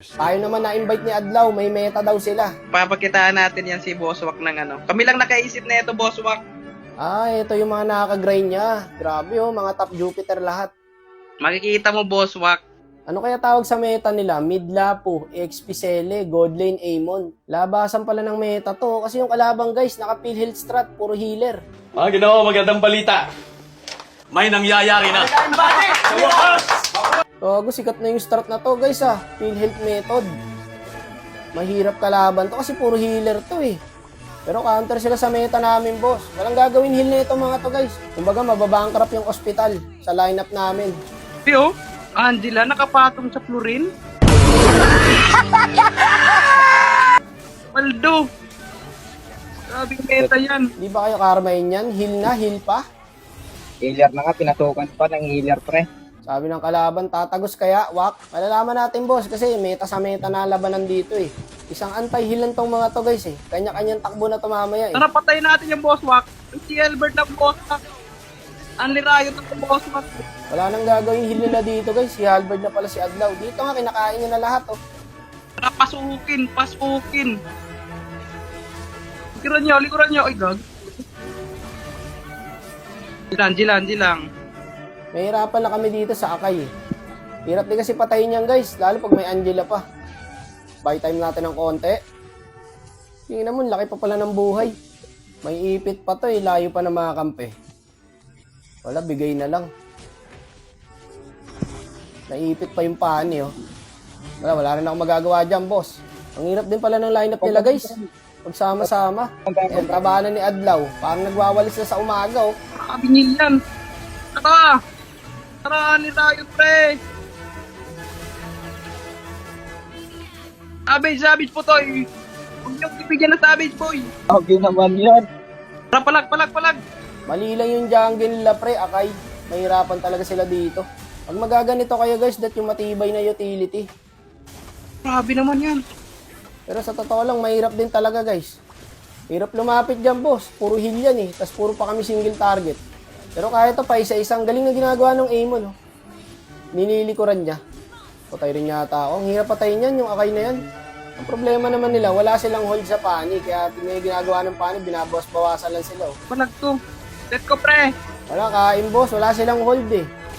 Tayo naman na-invite ni Adlaw, may meta daw sila. Papakitaan natin yan si Bosswak ng ano. Kami lang nakaisip na ito, Bosswak. Ito yung mga nakaka-grind niya. Grabe mga top Jupiter lahat. Makikita mo, Bosswak. Ano kaya tawag sa meta nila? Midlapo, XP Sele, Godlane, Amon. Labasan pala ng meta to kasi yung kalabang guys, naka PhilHealth strat, puro healer. Ginoo, magandang balita. May nangyayari na. Sikat na yung strat na to guys PhilHealth method. Mahirap kalaban to kasi puro healer to Pero counter sila sa meta namin boss. Walang gagawin heal nito mga to guys. Kumbaga mababankrupt yung ospital sa lineup namin. Yo, Angela, nakapatong sa Florin. Waldo. Sabi meta yan. Di ba kayo karmain yan? Heal na, heal pa? Healer na nga, pinasukan pa ng healer pre. Sabi ng kalaban, tatagos kaya, wak. Malalaman natin boss kasi meta sa meta na labanan dito Isang anti-heal lang tong mga to guys Kanya-kanyang takbo na to mamaya Tara, patayin natin yung Bosswak. Si Albert ng Bosswak. Ang lirayo ng Bosswak. Wala nang gagawin heal nila dito guys. Si Halberd na pala si Adlaw. Dito nga kinakain niya na lahat Tara, pasukin. Likuran nyo. Ay, gag. Jilan. Mahirapan na kami dito sa Akay Hirap din kasi patayin yan guys. Lalo pag may Angela pa. Buy time natin ng konti. Tingnan mo, laki pa pala ng buhay. May ipit pa to layo pa na mga kampe. Wala, bigay na lang. Naipit pa yung pani Wala rin ako magagawa dyan boss. Ang hirap din pala ng lineup nila guys. Pagsama-sama. Ang tabanan ni Adlaw. Parang nagwawalis na sa umaga Sabi niya yan. Tara, tayo pre. Savage po to Huwag niyong ibigyan na Savage boy. Okay naman yan. Tara, palag. Mali lang yung jungle nila pre, Akay. Mahirapan talaga sila dito. Pag magaganito kayo guys, that yung matibay na utility. Grabe naman yan. Pero sa totoo lang, mahirap din talaga guys. Hirap lumapit dyan boss. Puro heal yan Tapos puro pa kami single target. Pero kaya to pa isa-isang galing na ginagawa ng Amon Ninilikuran niya. Patay rin yata ako. Ang hirap patayin yan, yung Akay na yan. Ang problema naman nila, wala silang hold sa pani. Kaya may ginagawa ng pani, binabawas-bawasan lang sila Palag to. Let ko pre. Wala kain boss, wala silang hold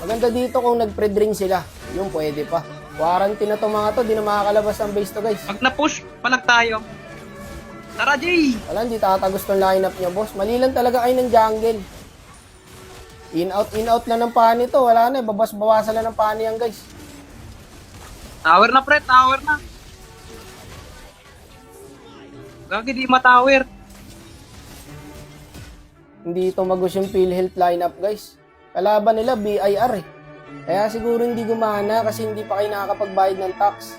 Maganda dito kung nag-pre-drain sila. Yung pwede pa. Quarantine na to mga to, di na makakalabas ng base to guys. Pag na-push, palag tayo. Tara, Jay! Wala, hindi tatagos ng lineup niya boss. Mali lang talaga kayo ng jungle. In out na ng pani to. Wala na, babas-bawasan lang ng pani yan guys. Tower na pre, tower na. Gagi, di ma-tower. Hindi tumagos yung PhilHealth lineup guys. Kalaban nila BIR Kaya siguro hindi gumana kasi hindi pa kayo nakakapagbayad ng tax.